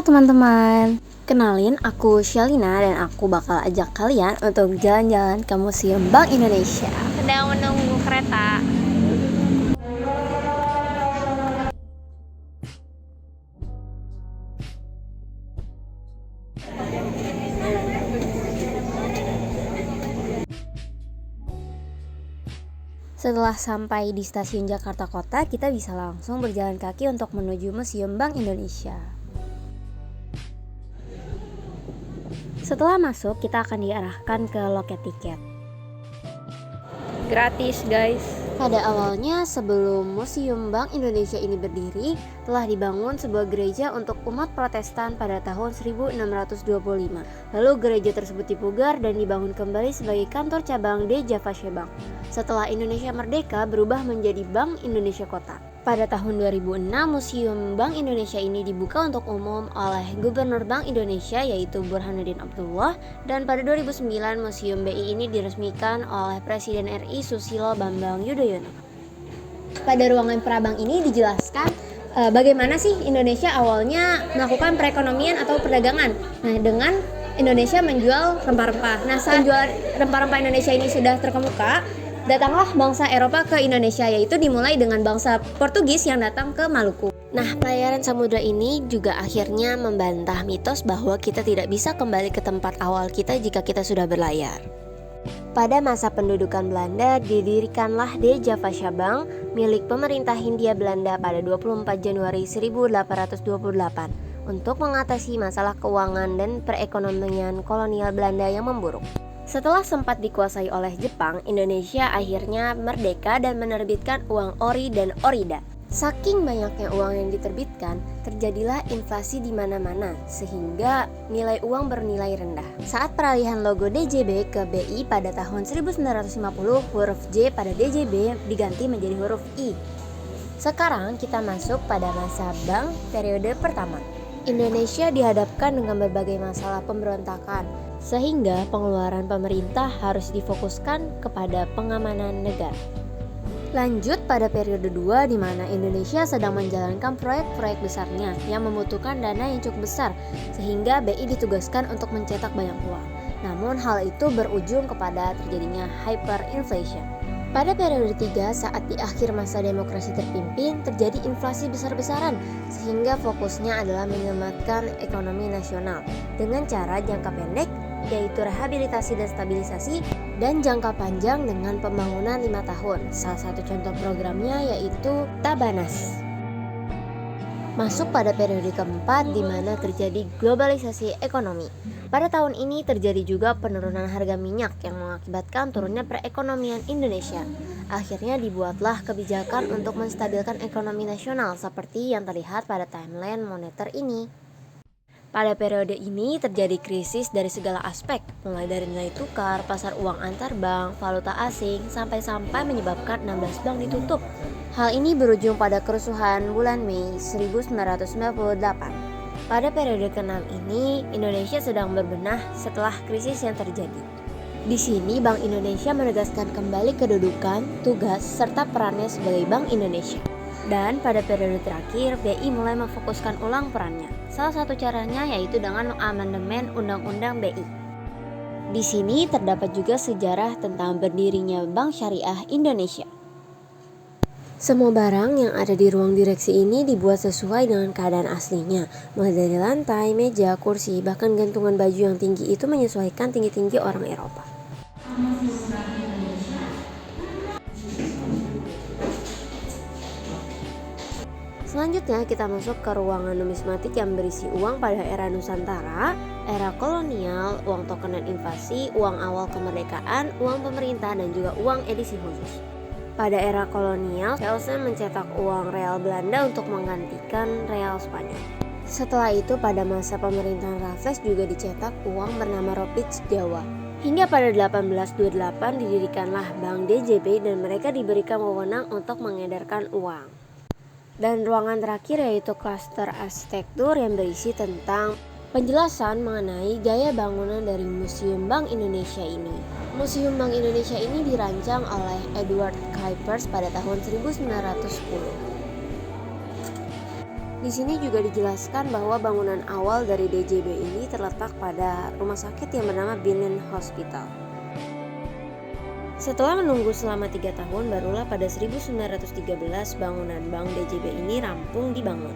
Halo teman-teman, kenalin aku Shalina dan aku bakal ajak kalian untuk jalan-jalan ke Museum Bank Indonesia. Sedang menunggu kereta. Setelah sampai di stasiun Jakarta Kota, kita bisa langsung berjalan kaki untuk menuju Museum Bank Indonesia. Setelah masuk, kita akan diarahkan ke loket tiket. Gratis, guys. Pada awalnya, sebelum Museum Bank Indonesia ini berdiri, telah dibangun sebuah gereja untuk umat Protestan pada tahun 1625. Lalu gereja tersebut dipugar dan dibangun kembali sebagai kantor cabang De Javasche Bank. Setelah Indonesia merdeka, berubah menjadi Bank Indonesia Kota. Pada tahun 2006, Museum Bank Indonesia ini dibuka untuk umum oleh Gubernur Bank Indonesia yaitu Burhanuddin Abdullah, dan pada 2009 Museum BI ini diresmikan oleh Presiden RI Susilo Bambang Yudhoyono. Pada ruangan prabang ini dijelaskan bagaimana sih Indonesia awalnya melakukan perekonomian atau perdagangan. Nah, dengan Indonesia menjual rempah-rempah. Nah, saat menjual rempah-rempah Indonesia ini sudah terkemuka, datanglah bangsa Eropa ke Indonesia, yaitu dimulai dengan bangsa Portugis yang datang ke Maluku. Nah, pelayaran samudra ini juga akhirnya membantah mitos bahwa kita tidak bisa kembali ke tempat awal kita jika kita sudah berlayar. Pada masa pendudukan Belanda, didirikanlah De Javasche Bank milik pemerintah Hindia Belanda pada 24 Januari 1828 untuk mengatasi masalah keuangan dan perekonomian kolonial Belanda yang memburuk. Setelah sempat dikuasai oleh Jepang, Indonesia akhirnya merdeka dan menerbitkan uang ori dan orida. Saking banyaknya uang yang diterbitkan, terjadilah inflasi di mana-mana sehingga nilai uang bernilai rendah. Saat peralihan logo DJB ke BI pada tahun 1950, huruf J pada DJB diganti menjadi huruf I. Sekarang kita masuk pada masa bank periode pertama. Indonesia dihadapkan dengan berbagai masalah pemberontakan, sehingga pengeluaran pemerintah harus difokuskan kepada pengamanan negara. Lanjut pada periode 2 di mana Indonesia sedang menjalankan proyek-proyek besarnya yang membutuhkan dana yang cukup besar, sehingga BI ditugaskan untuk mencetak banyak uang. Namun hal itu berujung kepada terjadinya hyperinflation. Pada periode 3, saat di akhir masa demokrasi terpimpin, terjadi inflasi besar-besaran, sehingga fokusnya adalah menyelamatkan ekonomi nasional dengan cara jangka pendek, yaitu rehabilitasi dan stabilisasi, dan jangka panjang dengan pembangunan 5 tahun. Salah satu contoh programnya yaitu Tabanas. Masuk pada periode keempat di mana terjadi globalisasi ekonomi. Pada tahun ini terjadi juga penurunan harga minyak yang mengakibatkan turunnya perekonomian Indonesia. Akhirnya dibuatlah kebijakan untuk menstabilkan ekonomi nasional seperti yang terlihat pada timeline moneter ini. Pada periode ini terjadi krisis dari segala aspek, mulai dari nilai tukar, pasar uang antar bank, valuta asing, sampai menyebabkan 16 bank ditutup. Hal ini berujung pada kerusuhan bulan Mei 1998. Pada periode ke-6 ini, Indonesia sedang berbenah setelah krisis yang terjadi. Di sini Bank Indonesia menegaskan kembali kedudukan, tugas, serta perannya sebagai Bank Indonesia. Dan pada periode terakhir, BI mulai memfokuskan ulang perannya. Salah satu caranya yaitu dengan mengamandemen Undang-Undang BI. Di sini terdapat juga sejarah tentang berdirinya Bank Syariah Indonesia. Semua barang yang ada di ruang direksi ini dibuat sesuai dengan keadaan aslinya. Mulai dari lantai, meja, kursi, bahkan gantungan baju yang tinggi itu menyesuaikan tinggi-tinggi orang Eropa. Selanjutnya kita masuk ke ruangan numismatik yang berisi uang pada era Nusantara, era kolonial, uang token dan invasi, uang awal kemerdekaan, uang pemerintah, dan juga uang edisi khusus. Pada era kolonial, Velsen mencetak uang real Belanda untuk menggantikan real Spanyol. Setelah itu pada masa pemerintahan Raffles juga dicetak uang bernama Ropits Jawa. Hingga pada 1828 didirikanlah Bank DJB dan mereka diberikan wewenang untuk mengedarkan uang. Dan ruangan terakhir yaitu klaster arsitektur yang berisi tentang penjelasan mengenai gaya bangunan dari Museum Bank Indonesia ini. Museum Bank Indonesia ini dirancang oleh Edward Kuipers pada tahun 1910. Di sini juga dijelaskan bahwa bangunan awal dari DJB ini terletak pada rumah sakit yang bernama Binnen Hospital. Setelah menunggu selama 3 tahun, barulah pada 1913 bangunan Bank DJB ini rampung dibangun.